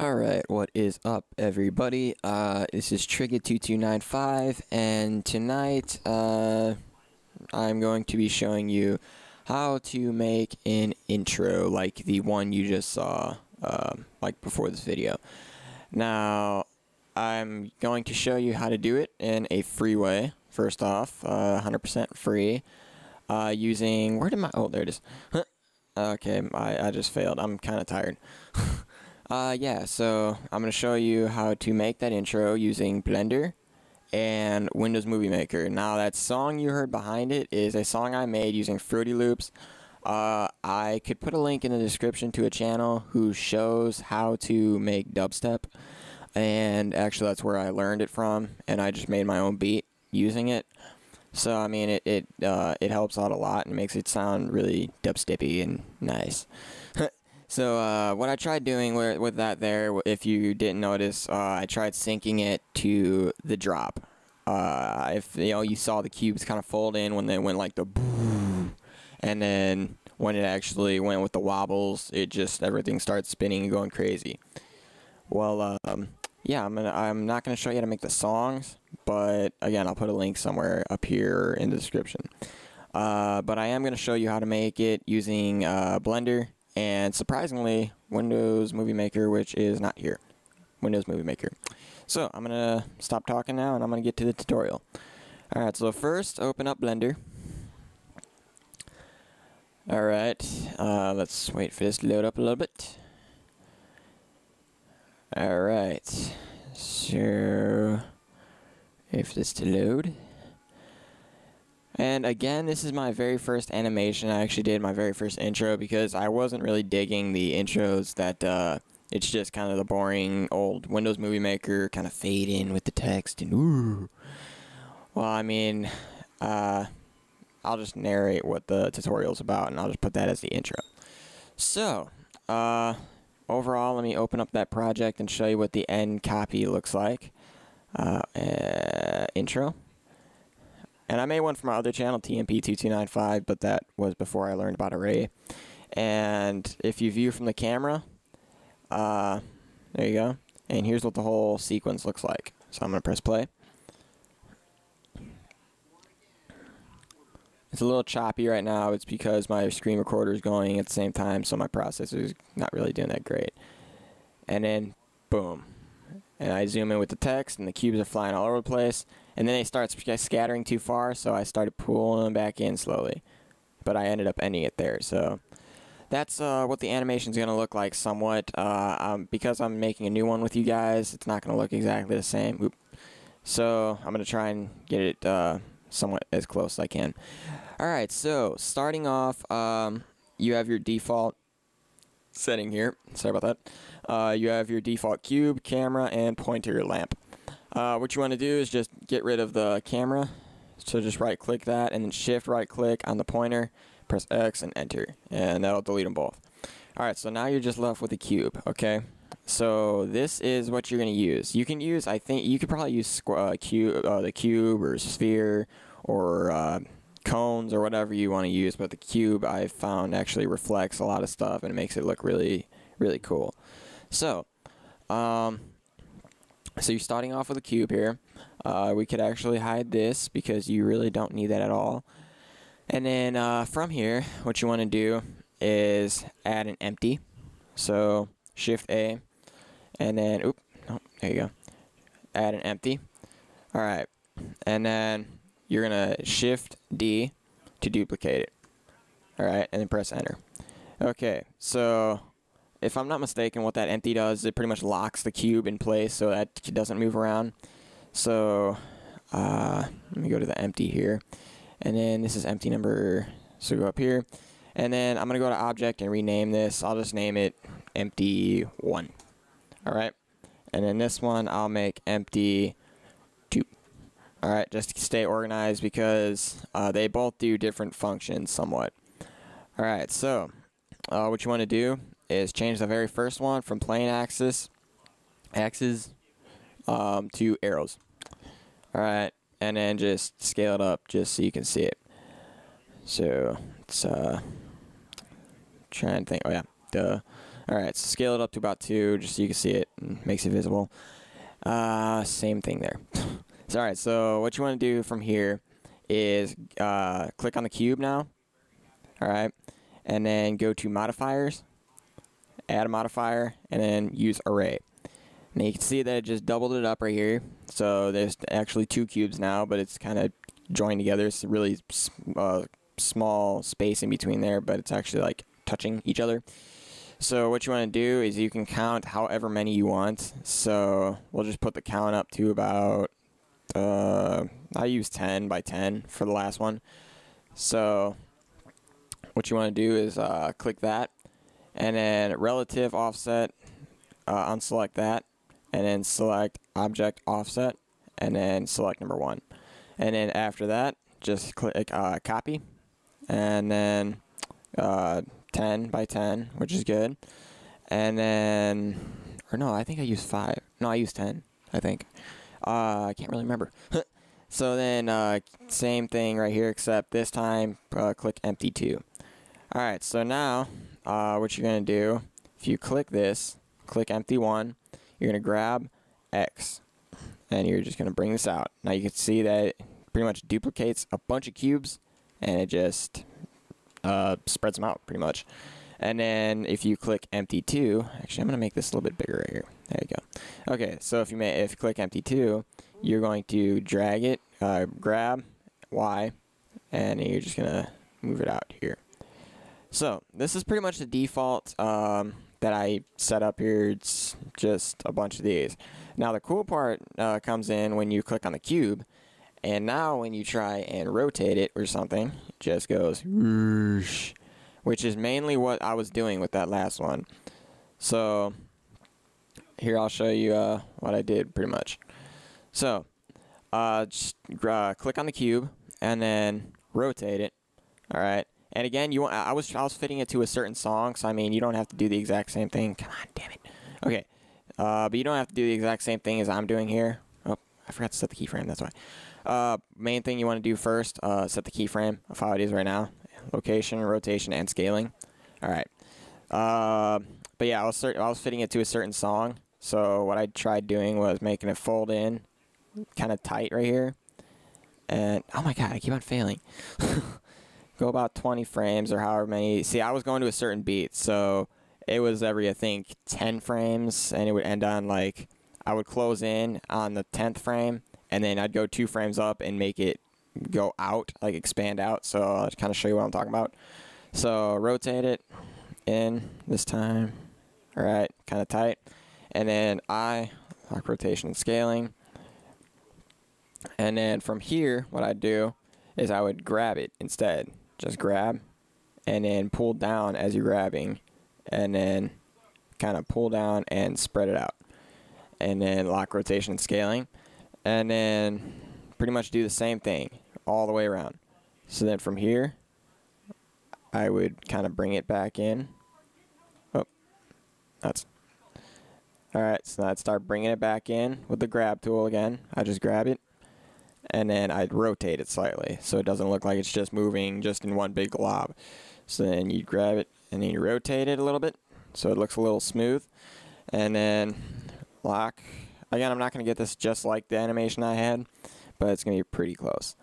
Alright, what is up everybody? This is Trigger2295 and tonight I'm going to be showing you how to make an intro like the one you just saw like before this video. Now I'm going to show you how to do it in a free way, first off, 100% free, using, where did my, oh there it is. Okay, I just failed, I'm kinda tired. Yeah, so I'm going to show you how to make that intro using Blender and Windows Movie Maker. Now that song you heard behind it is a song I made using Fruity Loops. I could put a link in the description to a channel who shows how to make dubstep, and actually that's where I learned it from, and I just made my own beat using it. So I mean it helps out a lot and makes it sound really dubsteppy and nice. So what I tried doing with that there, if you didn't notice, I tried syncing it to the drop. If you saw the cubes kind of fold in when they went like the boom, and then when it actually went with the wobbles, it just everything starts spinning and going crazy. Well, yeah, I'm not gonna show you how to make the songs, but again, I'll put a link somewhere up here in the description. But I am gonna show you how to make it using Blender. And surprisingly, Windows Movie Maker, which is not here. Windows Movie Maker. So, I'm going to stop talking now, and I'm going to get to the tutorial. Alright, so first, open up Blender. Alright, let's wait for this to load up a little bit. Alright, so, wait for this to load. And again, this is my very first animation. I actually did my very first intro because I wasn't really digging the intros that, it's just kind of the boring old Windows Movie Maker kind of fade in with the text and ooh. Well, I mean, I'll just narrate what the tutorial's about and I'll just put that as the intro. So, overall, let me open up that project and show you what the end copy looks like. Intro. And I made one for my other channel, TMP2295, but that was before I learned about Array. And if you view from the camera, there you go. And here's what the whole sequence looks like. So I'm going to press play. It's a little choppy right now. It's because my screen recorder is going at the same time, so my processor is not really doing that great. And then, boom. And I zoom in with the text, and the cubes are flying all over the place. And then they start scattering too far, so I started pulling them back in slowly. But I ended up ending it there. So that's what the animation is going to look like somewhat. Because I'm making a new one with you guys, it's not going to look exactly the same. Oop. So I'm going to try and get it somewhat as close as I can. Alright, so starting off, you have your default setting here. Sorry about that. You have your default cube, camera, and pointer lamp. What you want to do is just get rid of the camera. So just right click that and then shift right click on the pointer, press X and enter, and that'll delete them both. Alright, so now you're just left with the cube, okay? So this is what you're going to use. You can use, I think, you could probably use the cube or sphere or cones or whatever you want to use, but the cube I found actually reflects a lot of stuff and it makes it look really, really cool. So, so you're starting off with a cube here. We could actually hide this because you really don't need that at all. And then from here, what you want to do is add an empty. So Shift A, and then oop, oh, there you go. Add an empty. All right, and then you're gonna Shift D to duplicate it. All right, and then press Enter. Okay, so if I'm not mistaken, what that empty does, it pretty much locks the cube in place so that it doesn't move around. So let me go to the empty here, and then this is empty number, so go up here, and then I'm going to go to object and rename this. I'll just name it empty 1. Alright, and then this one I'll make empty 2. Alright, just to stay organized because they both do different functions somewhat. Alright, so what you want to do is change the very first one from plain axes to arrows. Alright, and then just scale it up just so you can see it. So it's try and think, oh yeah, duh. Alright, so scale it up to about 2 just so you can see it and makes it visible. Same thing there. So, alright, so what you want to do from here is click on the cube now. Alright, and then go to modifiers, add a modifier, and then use array. Now you can see that it just doubled it up right here. So there's actually 2 cubes now, but it's kind of joined together. It's a really small space in between there, but it's actually like touching each other. So what you want to do is you can count however many you want. So we'll just put the count up to about, I use 10 by 10 for the last one. So what you want to do is click that, and then relative offset, unselect that, and then select object offset, and then select number 1. And then after that, just click copy, and then 10 by 10, which is good. And then, or no, I think I used 5. No, I used 10, I think. I can't really remember. So then, same thing right here, except this time, click empty 2. Alright, so now, what you're going to do, if you click this, click empty 1, you're going to grab X, and you're just going to bring this out. Now you can see that it pretty much duplicates a bunch of cubes, and it just spreads them out pretty much. And then if you click empty 2, actually I'm going to make this a little bit bigger right here. There you go. Okay, so if you click empty 2, you're going to drag it, grab Y, and you're just going to move it out here. So this is pretty much the default that I set up here. It's just a bunch of these. Now the cool part comes in when you click on the cube, and now when you try and rotate it or something, it just goes whoosh, which is mainly what I was doing with that last one. So here I'll show you what I did pretty much. So just click on the cube and then rotate it. All right. And again, you want, I was fitting it to a certain song, so I mean, you don't have to do the exact same thing. Come on, damn it. Okay, but you don't have to do the exact same thing as I'm doing here. Oh, I forgot to set the keyframe, that's why. Main thing you want to do first, set the keyframe of how it is right now. Location, rotation, and scaling. All right. But yeah, I was fitting it to a certain song, so what I tried doing was making it fold in kind of tight right here. And, oh my god, I keep on failing. Go about 20 frames or however many. See, I was going to a certain beat, so it was every, I think, 10 frames, and it would end on, like, I would close in on the 10th frame, and then I'd go 2 frames up and make it go out, like expand out. So I'll just kind of show you what I'm talking about. So rotate it in this time. All right, kind of tight. And then lock rotation and scaling. And then from here, what I'd do is I would grab it instead. Just grab and then pull down as you're grabbing, and then kind of pull down and spread it out, and then lock rotation and scaling, and then pretty much do the same thing all the way around. So then from here I would kind of bring it back in. Oh, that's alright. So I'd start bringing it back in with the grab tool again. I just grab it, and then I'd rotate it slightly so it doesn't look like it's just moving just in one big glob. So then you grab it and then you rotate it a little bit so it looks a little smooth, and then lock. Again, I'm not going to get this just like the animation I had, but it's going to be pretty close.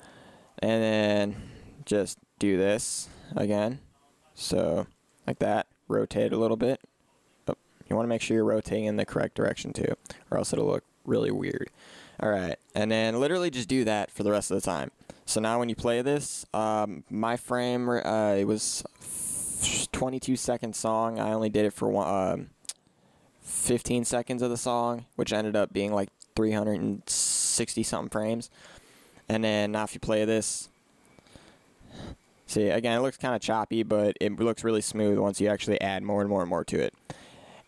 And then just do this again, so like that. Rotate a little bit. Oh, you want to make sure you're rotating in the correct direction too, or else it'll look really weird. Alright, and then literally just do that for the rest of the time. So now when you play this, my frame, it was 22-second song. I only did it for 15 seconds of the song, which ended up being like 360-something frames. And then now if you play this, see, again, it looks kind of choppy, but it looks really smooth once you actually add more and more and more to it.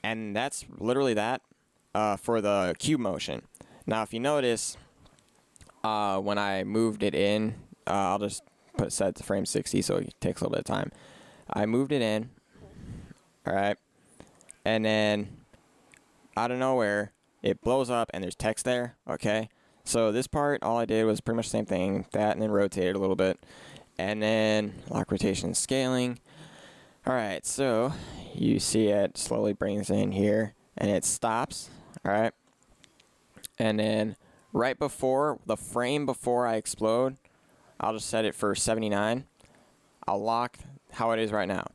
And that's literally that for the cube motion. Now, if you notice, when I moved it in, I'll just set it to frame 60 so it takes a little bit of time. I moved it in, alright, and then out of nowhere, it blows up and there's text there, okay? So this part, all I did was pretty much the same thing, that, and then rotate it a little bit. And then lock rotation and scaling. Alright, so you see it slowly brings in here and it stops. Alright. And then right before, the frame before I explode, I'll just set it for 79. I'll lock how it is right now.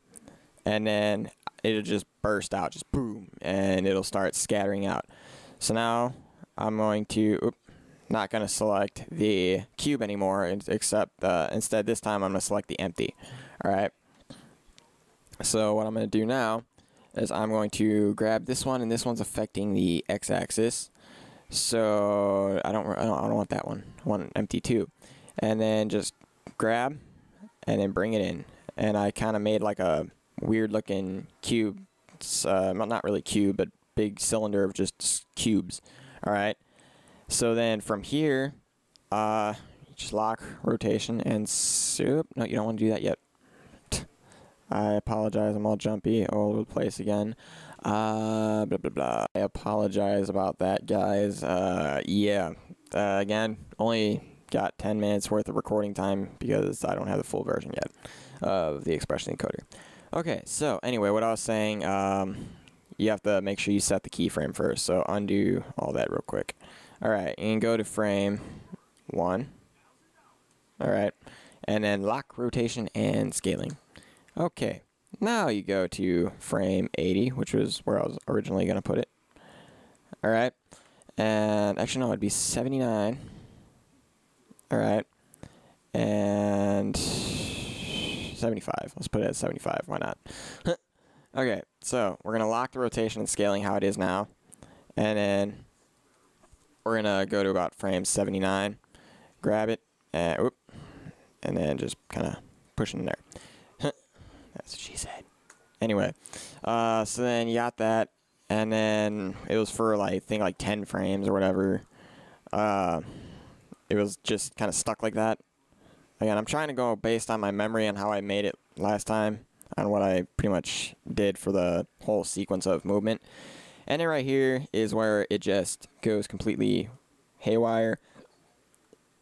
And then it'll just burst out, just boom, and it'll start scattering out. So now I'm going to, not going to select the cube anymore, except instead this time I'm going to select the empty. Alright. So what I'm going to do now is I'm going to grab this one, and this one's affecting the x-axis. So I don't want that one. I want an empty too. And then just grab and then bring it in. And I kind of made like a weird looking cube. Not really cube, but big cylinder of just cubes. Alright. So then from here, just lock rotation and soup. No, you don't want to do that yet. I apologize, I'm all jumpy all over the place again. Blah, blah, blah. I apologize about that, guys. Yeah. Again, only got 10 minutes worth of recording time because I don't have the full version yet of the expression encoder. Okay, so anyway, what I was saying, you have to make sure you set the keyframe first. So undo all that real quick. Alright, and go to frame 1. Alright, and then lock rotation and scaling. Okay, now you go to frame 80, which was where I was originally going to put it. Alright, and actually no, it'd be 79. Alright, and 75. Let's put it at 75, why not? Okay, so we're going to lock the rotation and scaling how it is now. And then we're going to go to about frame 79, grab it, and then just kind of push it in there. That's what she said. Anyway, so then you got that, and then it was for like, I think like 10 frames or whatever. It was just kind of stuck like that. Again, I'm trying to go based on my memory on how I made it last time, on what I pretty much did for the whole sequence of movement. And then right here is where it just goes completely haywire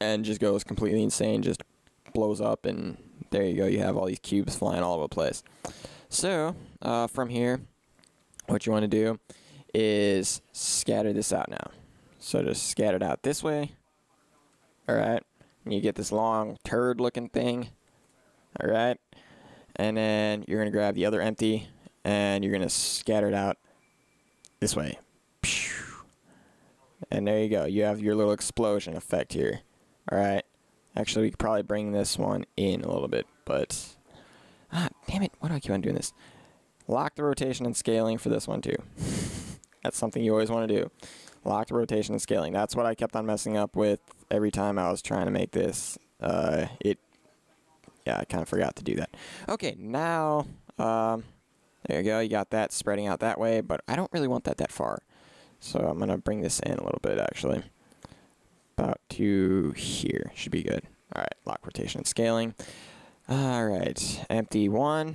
and just goes completely insane, just blows up, and there you go, you have all these cubes flying all over the place. So from here, what you want to do is scatter this out now. So just scatter it out this way. Alright, and you get this long turd looking thing. Alright, and then you're going to grab the other empty and you're going to scatter it out this way. And there you go, you have your little explosion effect here. Alright. Actually, we could probably bring this one in a little bit, but damn it, why do I keep on doing this? Lock the rotation and scaling for this one too. That's something you always want to do. Lock the rotation and scaling. That's what I kept on messing up with every time I was trying to make this. Yeah, I kind of forgot to do that. Okay, now, there you go, you got that spreading out that way, but I don't really want that far. So I'm going to bring this in a little bit, actually. About to here. Should be good. Alright, lock rotation and scaling. Alright, empty 1.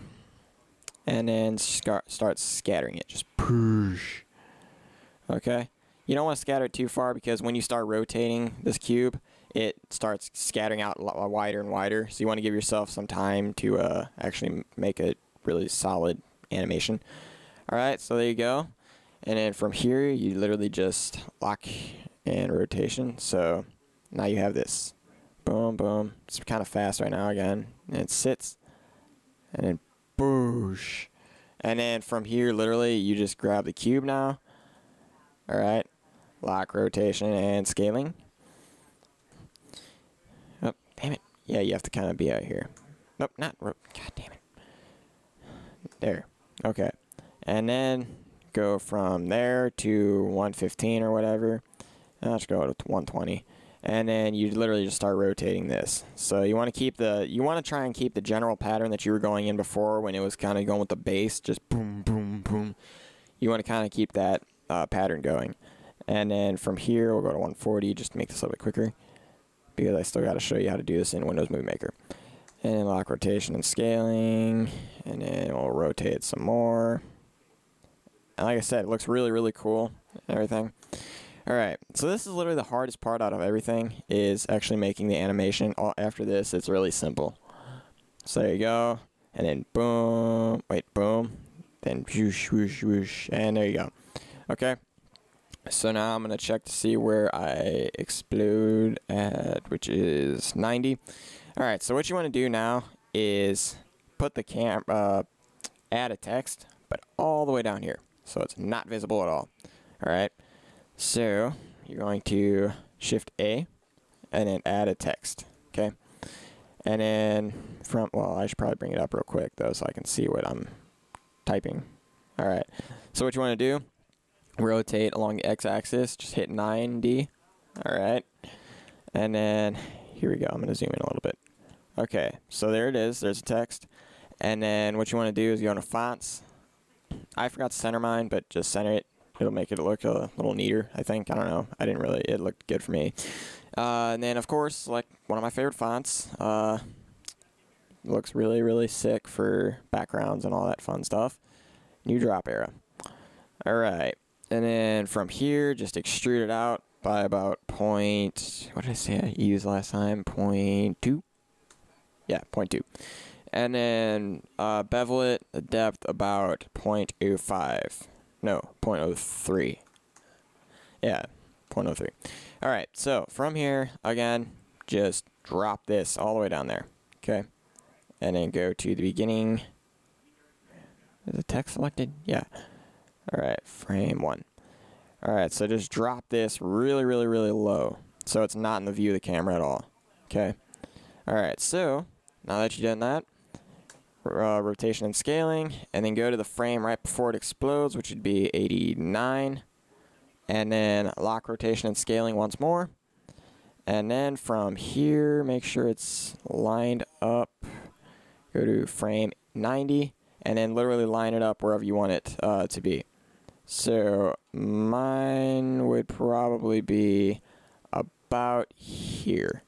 And then start scattering it. Just push. Okay? You don't want to scatter it too far because when you start rotating this cube, it starts scattering out a lot wider and wider. So you want to give yourself some time to actually make a really solid animation. Alright, so there you go. And then from here, you literally just lock and rotation. So now you have this. Boom, boom. It's kind of fast right now again. And it sits. And then boosh. And then from here, literally, you just grab the cube now. Alright. Lock, rotation, and scaling. Oh, damn it. Yeah, you have to kind of be out here. Nope, not. God damn it. There. Okay. And then go from there to 115 or whatever. Let's go to 120. And then you literally just start rotating this. So you want to try and keep the general pattern that you were going in before when it was kind of going with the bass, just boom, boom, boom. You want to kind of keep that pattern going. And then from here, we'll go to 140 just to make this a little bit quicker, because I still got to show you how to do this in Windows Movie Maker. And then lock rotation and scaling, and then we'll rotate it some more. And like I said, it looks really, really cool and everything. Alright, so this is literally the hardest part out of everything, is actually making the animation. After this, it's really simple. So there you go. and then boom, wait, boom, then whoosh, whoosh, whoosh, and there you go. Okay, so now I'm going to check to see where I explode at, which is 90. Alright, so what you want to do now is put the camera, add a text, but all the way down here, so it's not visible at all. Alright, so you're going to Shift A, and then add a text, okay? And then well, I should probably bring it up real quick, though, so I can see what I'm typing. Alright, so what you want to do, rotate along the x-axis, just hit 90. Alright, and then here we go. I'm going to zoom in a little bit. Okay, so there it is. There's a text. And then what you want to do is go into fonts. I forgot to center mine, but just center it. It'll make it look a little neater, I think. I don't know. I didn't really. It looked good for me. And then, of course, like one of my favorite fonts. Looks really, really sick for backgrounds and all that fun stuff. New drop era. Alright. And then from here, just extrude it out by about what did I say I used last time? 0.2? Yeah, 0.2. And then bevel it, the depth about 0.05. No, 0.03. Yeah, 0.03. Alright, so from here, again, just drop this all the way down there. Okay? And then go to the beginning. Is the text selected? Yeah. Alright, frame 1. Alright, so just drop this really, really, really low. So it's not in the view of the camera at all. Okay? Alright, so now that you've done that, rotation and scaling, and then go to the frame right before it explodes, which would be 89. And then lock rotation and scaling once more. And then from here, make sure it's lined up. Go to frame 90, and then literally line it up wherever you want it to be. So mine would probably be about here.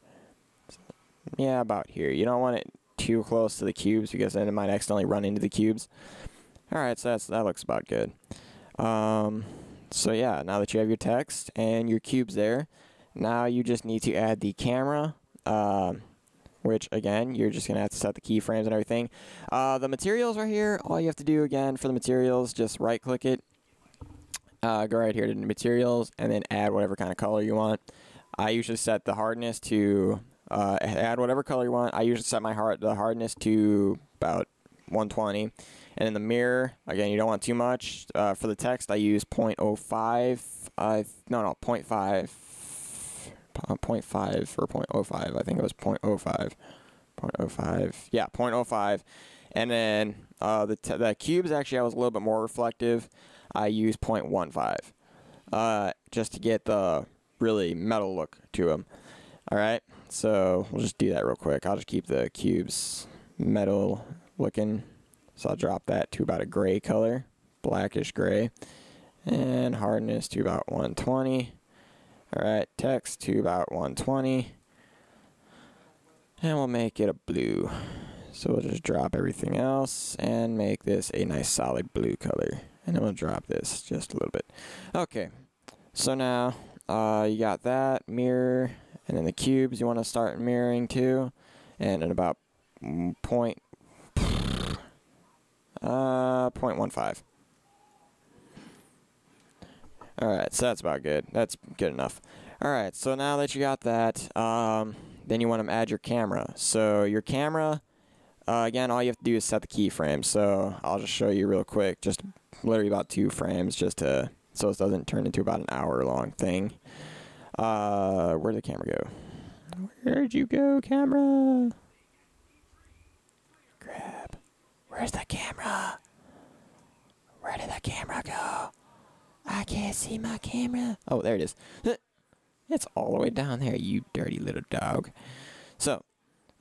Yeah, about here. You don't want it too close to the cubes because then it might accidentally run into the cubes. Alright, so that looks about good. So yeah, now that you have your text and your cubes there, now you just need to add the camera, which again, you're just going to have to set the keyframes and everything. The materials are here. All you have to do again for the materials, just right click it, go right here to the materials, and then add whatever kind of color you want. I usually set the hardness to add whatever color you want. I usually set the hardness to about 120. And in the mirror, again, you don't want too much. For the text, I use 0.05. No, 0.5. 0.5 or 0.05. I think it was 0.05. 0.05. Yeah, 0.05. And then the cubes, actually, I was a little bit more reflective. I use 0.15 just to get the really metal look to them. All right, so we'll just do that real quick. I'll just keep the cubes metal looking. So I'll drop that to about a gray color, blackish gray. And hardness to about 120. Alright, text to about 120. And we'll make it a blue. So we'll just drop everything else and make this a nice solid blue color. And then we'll drop this just a little bit. Okay, so now you got that, mirror, and then the cubes you want to start mirroring too. And at about 0.15. Alright, so that's about good. That's good enough. Alright, so now that you got that, then you want to add your camera. So your camera, again, all you have to do is set the keyframe. So I'll just show you real quick, just literally about 2 frames, just to so it doesn't turn into about an hour-long thing. Where'd the camera go? Where'd you go, camera? Grab. Where's the camera? Where did the camera go? I can't see my camera. Oh, there it is. It's all the way down there, you dirty little dog. So,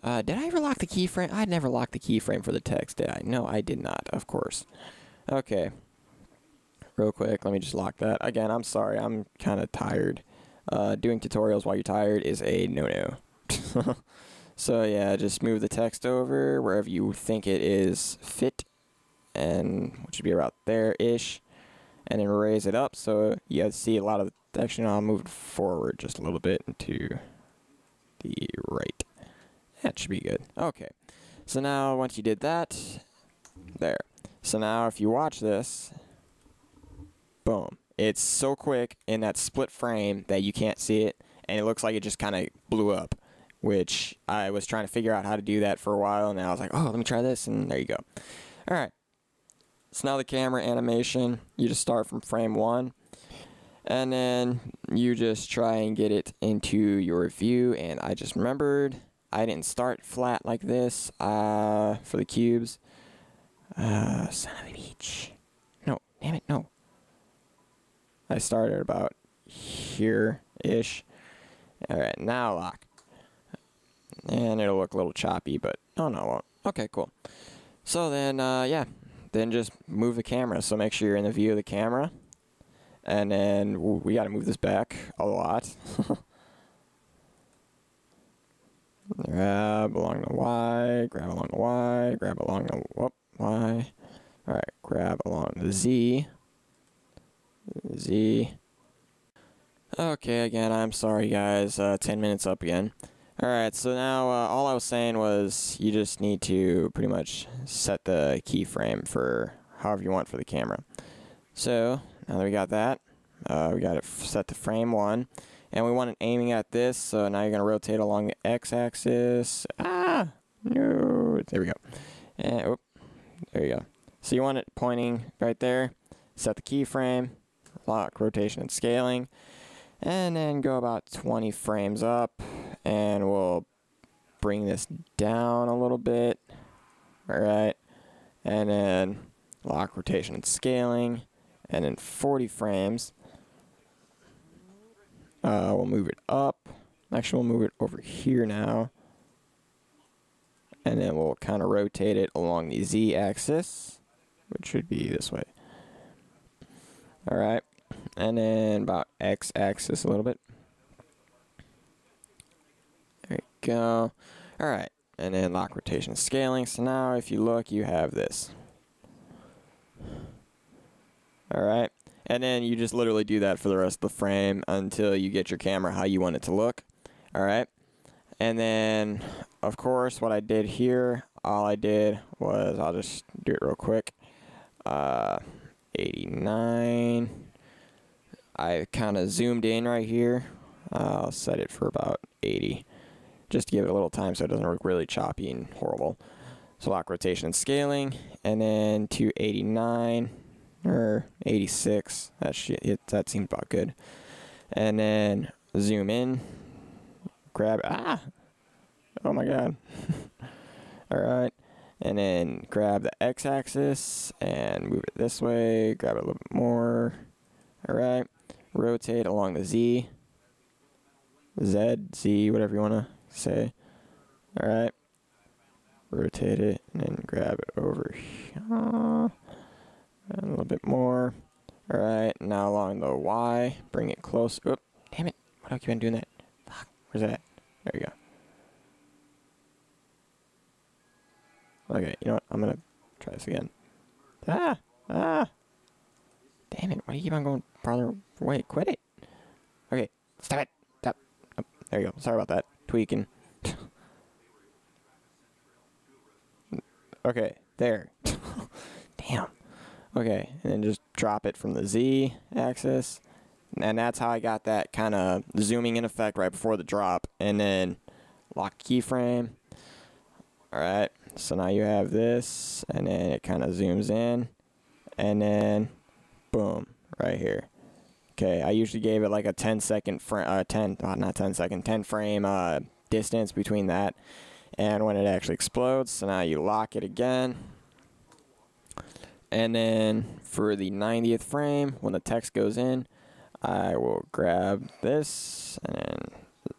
did I ever lock the keyframe? I never locked the keyframe for the text, did I? No, I did not, of course. Okay. Real quick, let me just lock that. Again, I'm sorry, I'm kind of tired. Doing tutorials while you're tired is a no-no. So yeah, just move the text over wherever you think it is fit, and which should be about there-ish, and then raise it up so you see a lot of the, actually no, I'll move it forward just a little bit into the right. That should be good. Okay, So now once you did that, there. So now if you watch this, boom. It's so quick in that split frame that you can't see it, and it looks like it just kind of blew up, which I was trying to figure out how to do that for a while, and now I was like, oh, let me try this, and there you go. Alright, so now the camera animation, you just start from frame 1, and then you just try and get it into your view, and I just remembered I didn't start flat like this for the cubes. Son of a bitch. No, damn it, no. I started about here-ish. Alright, now lock. And it'll look a little choppy, but oh no, it won't. Okay, cool. So then, yeah. Then just move the camera. So make sure you're in the view of the camera. And then we got to move this back a lot. Grab along the Y, grab along the Y, grab along the Y. Alright, grab along the Z. Z. Okay, again, I'm sorry guys, 10 minutes up again. Alright, so now all I was saying was you just need to pretty much set the keyframe for however you want for the camera. So, now that we got that, we got it set to frame 1. And we want it aiming at this, so now you're going to rotate along the x-axis. Ah! No! There we go. And, whoop, there you go. So you want it pointing right there. Set the keyframe, lock rotation and scaling, and then go about 20 frames up, and we'll bring this down a little bit. Alright. And then lock rotation and scaling, and then 40 frames. We'll move it up. Actually, we'll move it over here now. And then we'll kind of rotate it along the z-axis, which should be this way. Alright. And then about x-axis a little bit. There you go. Alright. And then lock rotation and scaling. So now if you look, you have this. Alright. And then you just literally do that for the rest of the frame until you get your camera how you want it to look. Alright. And then, of course, what I did here, all I did was, I'll just do it real quick. 89. I kind of zoomed in right here. I'll set it for about 80. Just to give it a little time so it doesn't look really choppy and horrible. So lock rotation and scaling. And then to 89. Or 86. That seems about good. And then zoom in. Grab. Ah! Oh my god. Alright. And then grab the x-axis and move it this way. Grab it a little bit more. Alright. Rotate along the Z. Z, whatever you want to say. Alright. Rotate it and then grab it over here. And a little bit more. Alright, now along the Y, bring it close. Oop, damn it. Why do I keep on doing that? Fuck, where's that at? There you go. Okay, you know what? I'm gonna try this again. Ah! Damn it, why do you keep on going farther away? Quit it! Okay, stop it! Stop. Oh, there you go. Sorry about that. Tweaking. Okay, there. Damn. Okay, and then just drop it from the Z-axis. And that's how I got that kind of zooming in effect right before the drop. And then lock keyframe. Alright, so now you have this. And then it kind of zooms in. And then, boom, right here. Okay, I usually gave it like a 10 frame distance between that and when it actually explodes. So now you lock it again. And then for the 90th frame, when the text goes in, I will grab this and then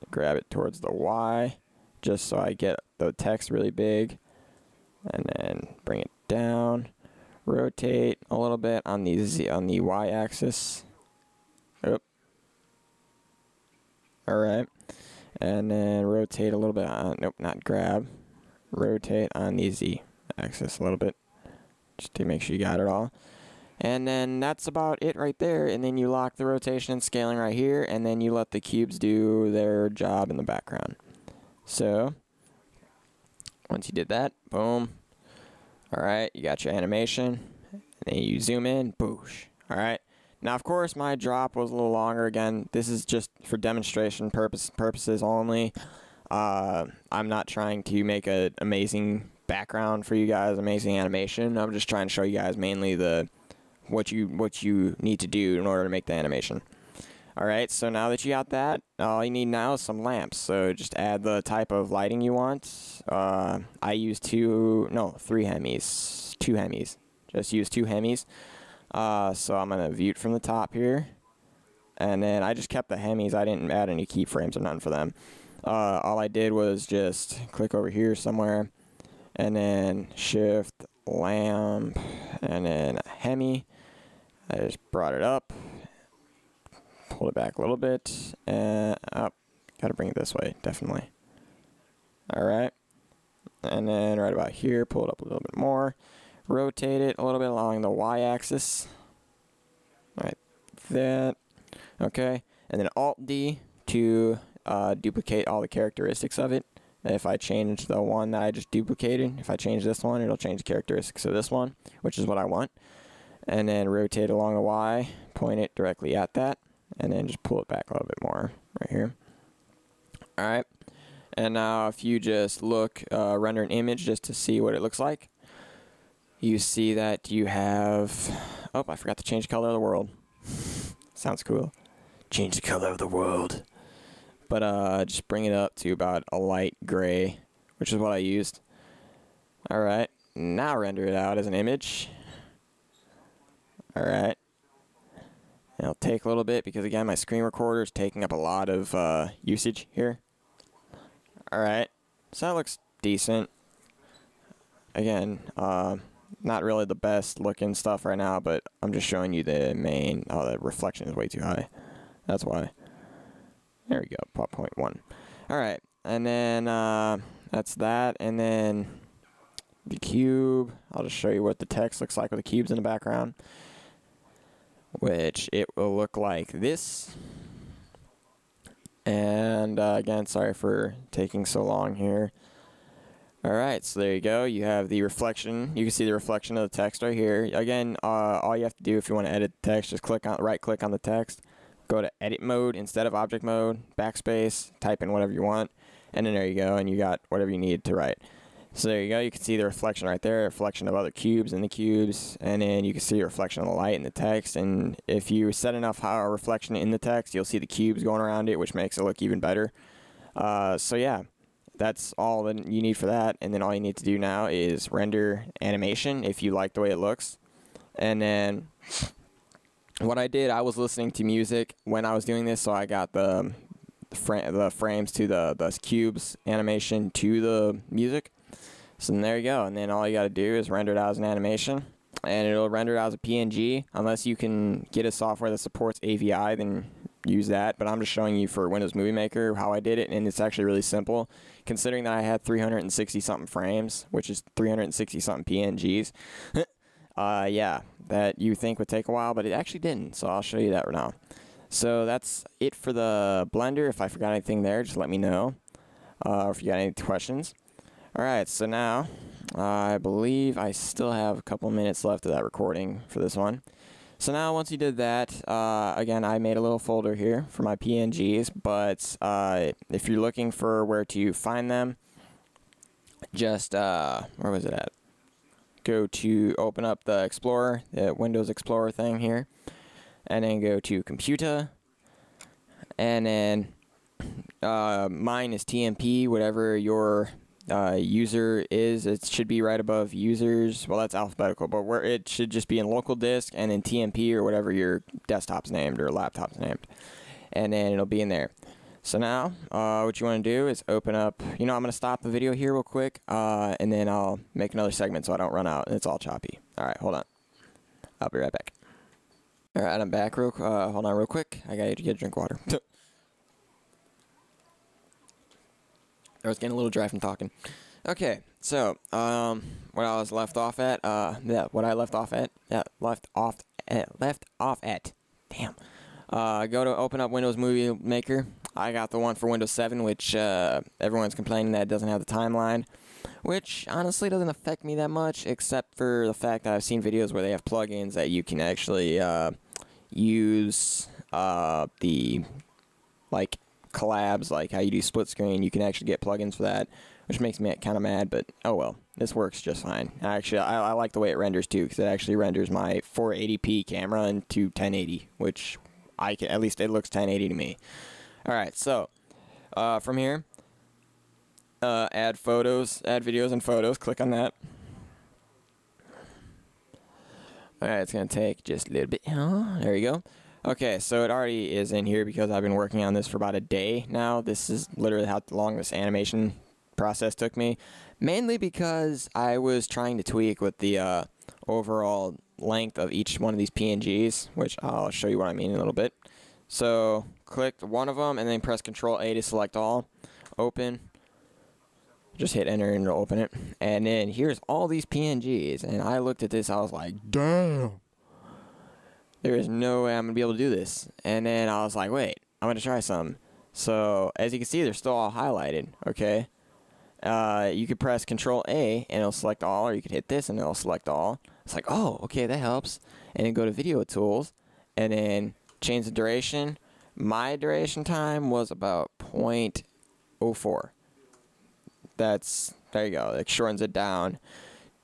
grab it towards the Y, just so I get the text really big. And then bring it down, rotate a little bit on the Y-axis. Oop. Alright. And then rotate a little bit on, nope, not grab. Rotate on the Z-axis a little bit, just to make sure you got it all. And then that's about it right there. And then you lock the rotation and scaling right here, and then you let the cubes do their job in the background. So Once you did that, boom. Alright, you got your animation. And then you zoom in, boosh. Alright. Now, of course, my drop was a little longer. Again, this is just for demonstration purposes only. I'm not trying to make an amazing background for you guys, amazing animation. I'm just trying to show you guys mainly what you need to do in order to make the animation. Alright, so now that you got that, all you need now is some lamps. So just add the type of lighting you want. I use 3 Hemis. 2 Hemis. Just use 2 Hemis. So I'm going to view it from the top here. And then I just kept the Hemis. I didn't add any keyframes or nothing for them. All I did was just click over here somewhere. And then shift, lamp, and then Hemi. I just brought it up. Pulled it back a little bit. And up. Gotta bring it this way, definitely. Alright. And then right about here, pull it up a little bit more. Rotate it a little bit along the y-axis. Like that. Okay. And then Alt-D to duplicate all the characteristics of it. If I change the one that I just duplicated, if I change this one, it'll change the characteristics of this one, which is what I want. And then rotate along the Y, point it directly at that, and then just pull it back a little bit more right here. Alright. And now if you just look, render an image just to see what it looks like, you see that you have... Oh, I forgot to change the color of the world. Sounds cool. Change the color of the world. But just bring it up to about a light gray, which is what I used. Alright, now render it out as an image. Alright. It'll take a little bit because, again, my screen recorder is taking up a lot of usage here. Alright, so that looks decent. Again, not really the best looking stuff right now, but I'm just showing you the main... Oh, the reflection is way too high. That's why. There we go, 0.1. Alright, and then that's that, and then the cube. I'll just show you what the text looks like with the cubes in the background, which it will look like this. And again, sorry for taking so long here. Alright, so there you go. You have the reflection. You can see the reflection of the text right here. Again, all you have to do if you want to edit the text, just right-click on the text. Go to edit mode instead of object mode, backspace, type in whatever you want, and then there you go, and you got whatever you need to write. So there you go, you can see the reflection right there, reflection of other cubes in the cubes, and then you can see a reflection of the light in the text, and if you set enough high reflection in the text, you'll see the cubes going around it, which makes it look even better. So yeah, that's all that you need for that, and then all you need to do now is render animation if you like the way it looks, and then... What I did, I was listening to music when I was doing this, so I got the frames to the cubes animation to the music. So there you go, and then all you got to do is render it out as an animation, and it'll render it out as a PNG. Unless you can get a software that supports AVI, then use that. But I'm just showing you for Windows Movie Maker how I did it, and it's actually really simple, considering that I had 360-something frames, which is 360-something PNGs. Yeah, that you think would take a while, but it actually didn't, so I'll show you that right now. So that's it for the Blender. If I forgot anything there, just let me know, or if you got any questions. Alright, so now, I believe I still have a couple minutes left of that recording for this one. So now, once you did that, again, I made a little folder here for my PNGs, but if you're looking for where to find them, just, where was it at? Go to open up the Explorer, the Windows Explorer thing here, and then go to Computer, and then mine is TMP, whatever your user is. It should be right above users. Well, that's alphabetical, but where it should just be in local disk, and then TMP or whatever your desktop's named or laptop's named, and then it'll be in there. So now, what you want to do is open up, I'm going to stop the video here real quick, and then I'll make another segment so I don't run out, and it's all choppy. Alright, hold on. I'll be right back. Alright, I'm back hold on real quick. I gotta get a drink of water. I was getting a little dry from talking. Okay, so, what I was left off at, damn. Go to open up Windows Movie Maker. I got the one for Windows 7, which everyone's complaining that it doesn't have the timeline. which honestly doesn't affect me that much, except for the fact that I've seen videos where they have plugins that you can actually use the like collabs, like how you do split screen. You can actually get plugins for that, which makes me kind of mad, but oh well, this works just fine. Actually, I like the way it renders too, because it actually renders my 480p camera into 1080, which I can, at least it looks 1080 to me. Alright, so from here, add photos, add videos and photos, click on that. Alright, it's going to take just a little bit. There you go. Okay, so it already is in here because I've been working on this for about a day now. This is literally how long this animation process took me. Mainly because I was trying to tweak with the overall length of each one of these PNGs, which I'll show you what I mean in a little bit. So, click one of them and then press Control A to select all. Open. Just hit enter and it'll open it. And then here's all these PNGs. And I looked at this, I was like, damn. There is no way I'm going to be able to do this. And then I was like, wait, I'm going to try some. So, as you can see, they're still all highlighted, okay? You could press Control A and it'll select all, or you could hit this and it'll select all. It's like, oh, okay, that helps. And then go to Video Tools and then change the duration. My duration time was about 0.04. There you go. It shortens it down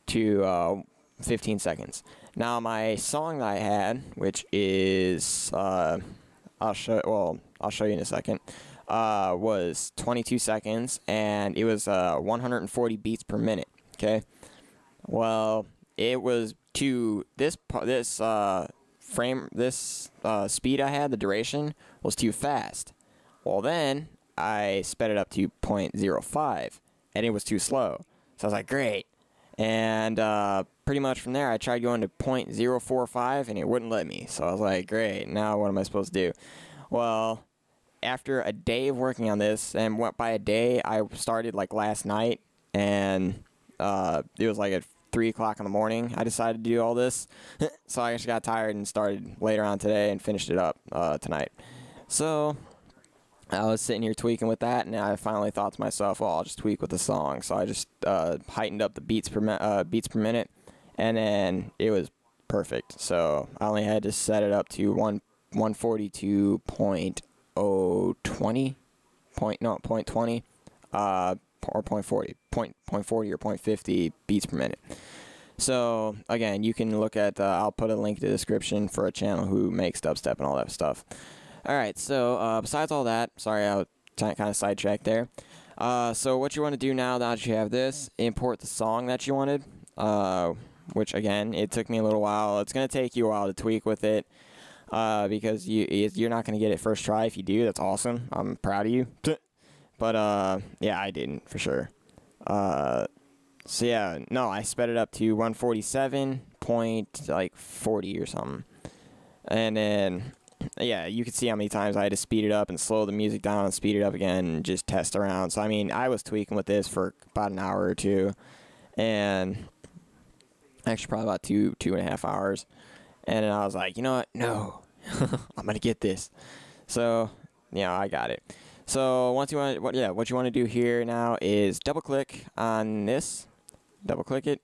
to 15 seconds. Now my song that I had, which is I'll show you in a second, was 22 seconds, and it was 140 beats per minute. Okay, well, it was this speed I had, the duration was too fast. Well, then I sped it up to 0.05, and it was too slow. So I was like, great. And pretty much from there, I tried going to 0.045, and it wouldn't let me. So I was like, great, now what am I supposed to do? Well, after a day of working on this, and by a day, I started like last night, and it was like at 3 o'clock in the morning, I decided to do all this. So I actually got tired and started later on today and finished it up tonight. So I was sitting here tweaking with that, and I finally thought to myself, well, I'll just tweak with the song. So I just heightened up the beats per minute, and then it was perfect. So I only had to set it up to 142.020, or 0.20, or 0.40 or 0.50 beats per minute. So again, you can look at I'll put a link in the description for a channel who makes dubstep and all that stuff. Alright, so besides all that, sorry I kind of sidetracked there. So what you want to do now that you have this, import the song that you wanted, which again, it took me a little while. It's going to take you a while to tweak with it, because you're not going to get it first try. If you do, that's awesome. I'm proud of you. But yeah, I didn't, for sure. So yeah, no, I sped it up to 147.40 or something. And then yeah, you can see how many times I had to speed it up and slow the music down and speed it up again and just test around. So, I mean, I was tweaking with this for about an hour or two, and actually probably about two and a half hours. And then I was like, you know what? No, I'm going to get this. So, yeah, I got it. So, what you want to do here now is double click on this, double click it,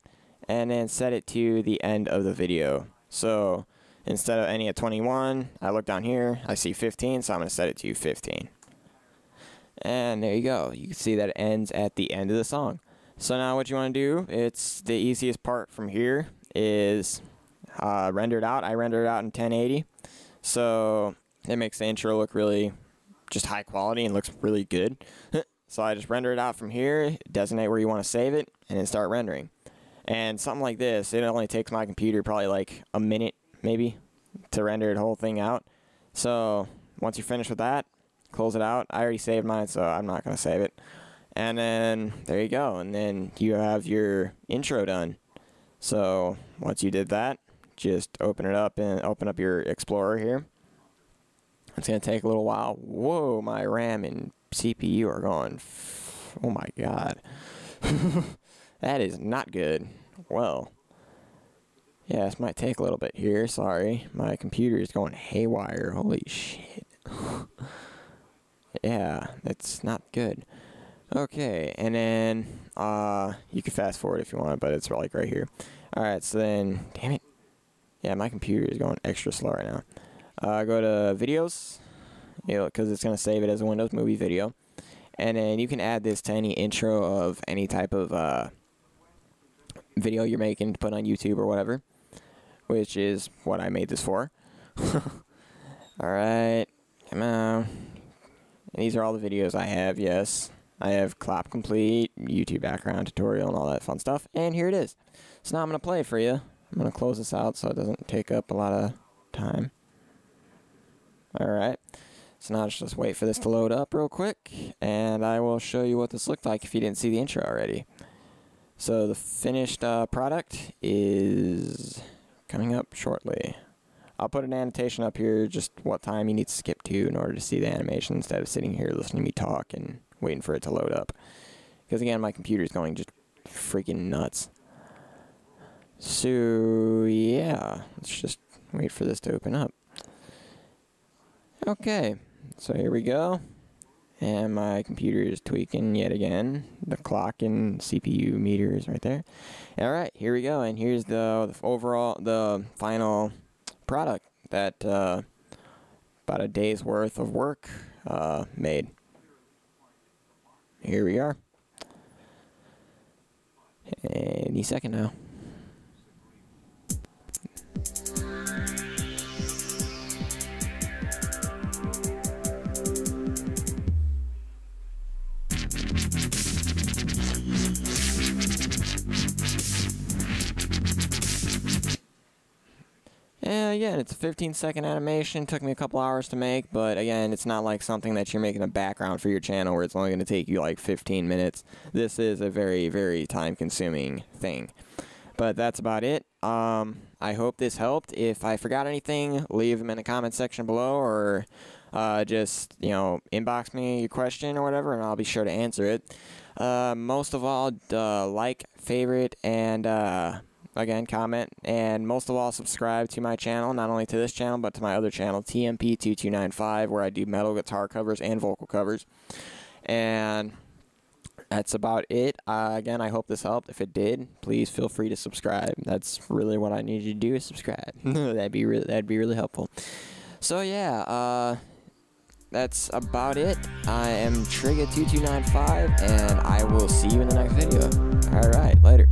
and then set it to the end of the video. So, instead of ending at 21, I look down here, I see 15, so I'm going to set it to 15. And there you go. You can see that it ends at the end of the song. So now what you want to do, it's the easiest part from here is render it out. I render it out in 1080. So it makes the intro look really just high quality and looks really good. So I just render it out from here, designate where you want to save it, and then start rendering. And something like this, it only takes my computer probably like a minute maybe to render the whole thing out. So once you're finished with that, close it out. I already saved mine, so I'm not going to save it. And then there you go, and then you have your intro done. So once you did that, just open it up and open up your Explorer here. It's going to take a little while. Whoa, my RAM and CPU are going, oh my god. That is not good. Well, yeah, this might take a little bit here. Sorry. My computer is going haywire. Holy shit. Yeah, that's not good. Okay, and then you can fast forward if you want, but it's like right here. Alright, so then, damn it. Yeah, my computer is going extra slow right now. Go to videos, you know, because it's going to save it as a Windows movie video. And then you can add this to any intro of any type of video you're making to put on YouTube or whatever, which is what I made this for. Alright, come on. And these are all the videos I have, yes. I have clap complete, YouTube background tutorial, and all that fun stuff. And here it is. So now I'm going to play it for you. I'm going to close this out so it doesn't take up a lot of time. Alright. So now just wait for this to load up real quick. And I will show you what this looked like if you didn't see the intro already. So the finished product is coming up shortly. I'll put an annotation up here, just what time you need to skip to in order to see the animation instead of sitting here listening to me talk and waiting for it to load up. Because again, my computer is going just freaking nuts. So yeah, let's just wait for this to open up. Okay, so here we go. And my computer is tweaking yet again. The clock and CPU meter is right there. Alright, here we go. And here's the overall, the final product that about a day's worth of work made. Here we are. Any second now. And again, it's a 15-second animation. Took me a couple hours to make, but again, it's not like something that you're making a background for your channel where it's only going to take you like 15 minutes. This is a very, very time-consuming thing. But that's about it. I hope this helped. If I forgot anything, leave them in the comment section below, or just, you know, inbox me your question or whatever, and I'll be sure to answer it. Most of all, like, favorite, and again, comment, and most of all, subscribe to my channel, not only to this channel, but to my other channel, TMP2295, where I do metal guitar covers and vocal covers. And that's about it. Again, I hope this helped. If it did, please feel free to subscribe. That's really what I need you to do, is subscribe. that'd be really helpful. So yeah, that's about it. I am Trigga2295, and I will see you in the next video. Alright, later.